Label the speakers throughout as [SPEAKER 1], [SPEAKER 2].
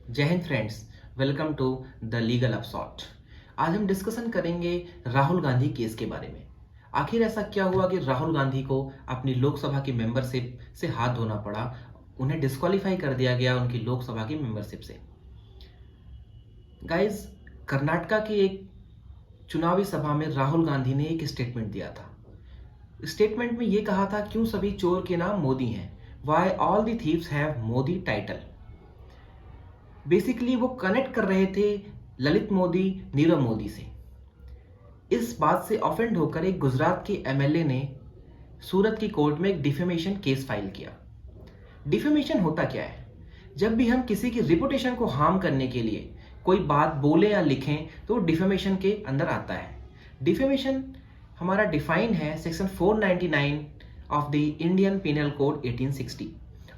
[SPEAKER 1] जय Hind friends, welcome to the legal upshot. आज हम डिस्कशन करेंगे राहुल गांधी केस के बारे में। आखिर ऐसा क्या हुआ कि राहुल गांधी को अपनी लोकसभा की मेंबरशिप से हाथ धोना पड़ा, उन्हें डिस्क्वालीफाई कर दिया गया उनकी लोकसभा की मेंबरशिप से। गाइस, कर्नाटका की एक चुनावी सभा में राहुल गांधी ने एक स्टेटमेंट दिया था। स्टेटमेंट में यह कहा था, क्यों सभी चोर के नाम मोदी हैं, why all the thieves have Modi title. Basically वो कनेक्ट कर रहे थे ललित मोदी, नीरव मोदी से। इस बात से ऑफेंड होकर एक गुजरात के एमएलए ने सूरत की कोर्ट में एक डिफेमेशन केस फाइल किया। डिफेमेशन होता क्या है? जब भी हम किसी की रिपुटेशन को हार्म करने के लिए कोई बात बोले या लिखें तो डिफेमेशन के अंदर आता है। डिफेमेशन हमारा डिफाइन है section 499 of the Indian penal code 1860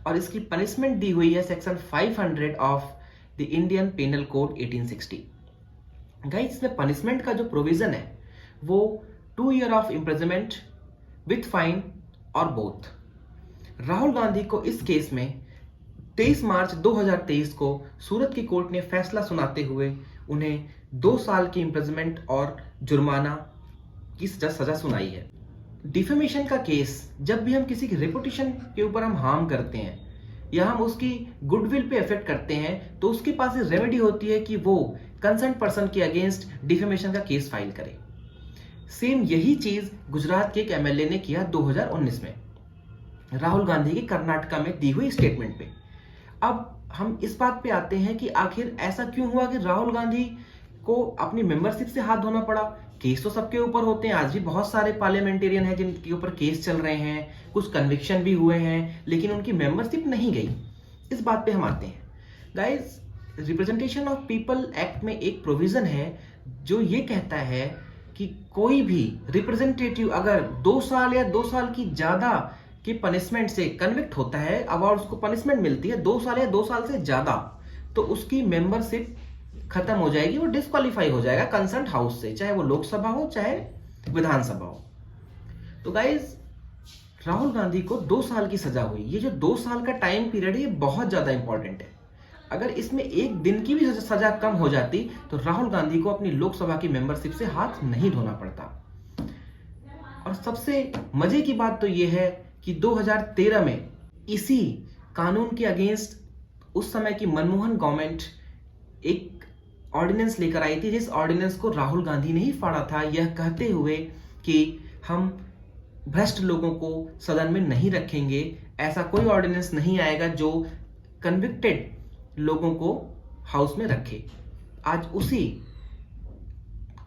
[SPEAKER 1] और इसकी पनिशमेंट दी हुई है section 500 of the Indian penal code 1860। Guys, इसमें पनिशमेंट का जो प्रोविजन है वो 2 year of imprisonment with fine और बोथ। राहुल गांधी को इस केस में 23 मार्च 2023 को सूरत की कोर्ट ने फैसला सुनाते हुए उन्हें 2 साल की इम्प्रिजनमेंट और जुर्माना की सजा सुनाई है। डिफेमेशन का केस, जब भी हम किसी की रेपुटेशन के ऊपर हम हार्म करते हैं या हम उसकी गुडविल पे इफेक्ट करते हैं तो उसके पास एक रेमेडी होती है कि वो कंसर्न पर्सन के अगेंस्ट डिफेमेशन का केस फाइल करे। सेम यही चीज गुजरात के एक एमएलए ने किया 2019 में राहुल गांधी की कर्नाटका में दी हुई स्टेटमेंट पे। अब हम इस बात पे आते हैं कि आखिर ऐसा क्यों हुआ कि राहुल गांधी को अपनी मेंबरशिप से हाथ धोना पड़ा। केस तो सबके ऊपर होते हैं, आज भी बहुत सारे पार्लियामेंटेरियन हैं जिनके ऊपर केस चल रहे हैं, कुछ कन्विक्शन भी हुए हैं, लेकिन उनकी मेंबरशिप नहीं गई। इस बात पे हम आते हैं। Guys, representation of people act में एक प्रोविजन है जो ये कहता है कि कोई भी रिप्रेजेंटेटिव अगर 2 साल या 2 साल की ज्यादा की पनिशमेंट से कन्विक्ट होता है, अब और उसको पनिशमेंट मिलती है 2 साल या 2 साल से ज्यादा, तो उसकी मेंबरशिप खत्म हो जाएगी, वो डिस्क्वालीफाई हो जाएगा कंसर्न हाउस से, चाहे वो लोकसभा हो चाहे विधानसभा हो। तो गाइज, राहुल गांधी को 2 साल की सजा हुई। ये जो 2 साल का टाइम पीरियड है ये बहुत ज्यादा इंपॉर्टेंट है। अगर इसमें 1 दिन की भी सजा कम हो जाती तो राहुल गांधी को अपनी लोकसभा की मेंबरशिप से हाथ नहीं धोना पड़ता। और सबसे मजे की बात तो यह है कि 2013 में इसी कानून के अगेंस्ट उस समय की मनमोहन गवर्नमेंट एक ऑर्डिनेंस लेकर आई थी, जिस ऑर्डिनेंस को राहुल गांधी ने ही फाड़ा था, यह कहते हुए कि हम भ्रष्ट लोगों को सदन में नहीं रखेंगे, ऐसा कोई ऑर्डिनेंस नहीं आएगा जो कन्विक्टेड लोगों को हाउस में रखे। आज उसी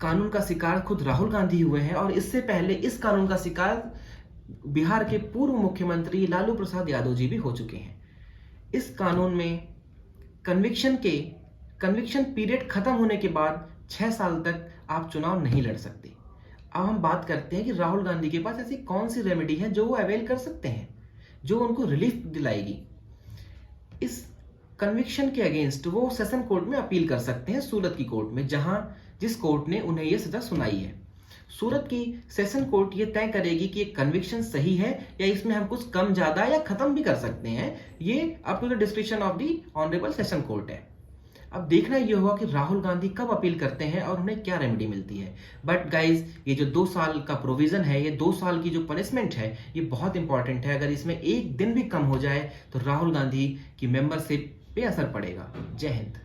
[SPEAKER 1] कानून का शिकार खुद राहुल गांधी हुए हैं और इससे पहले इस कानून का शिकार बिहार के पूर्व मुख्यमंत्री लालू प्रसाद यादव जी भी हो चुके हैं। इस कानून में कन्विक्शन पीरियड खत्म होने के बाद 6 साल तक आप चुनाव नहीं लड़ सकते। अब हम बात करते हैं कि राहुल गांधी के पास ऐसी कौन सी रेमेडी है जो वो अवेल कर सकते हैं, जो उनको रिलीफ दिलाएगी। इस कन्विक्शन के अगेंस्ट वो सेशन कोर्ट में अपील कर सकते हैं, सूरत की कोर्ट में, जिस कोर्ट ने उन्हें यह सजा सुनाई है। सूरत की सेशन कोर्ट ये तय करेगी कि एक कन्विक्शन सही है या इसमें हम कुछ कम ज्यादा या खत्म भी कर सकते हैं। ये up to the description of the honourable session court है। अब देखना यह होगा कि राहुल गांधी कब अपील करते हैं और उन्हें क्या रेमेडी मिलती है। बट गाइज, ये जो 2 साल का प्रोविजन है, ये 2 साल की जो पनिशमेंट है, ये बहुत इंपॉर्टेंट है। अगर इसमें 1 दिन भी कम हो जाए तो राहुल गांधी की मेंबरशिप पे असर पड़ेगा। जय हिंद।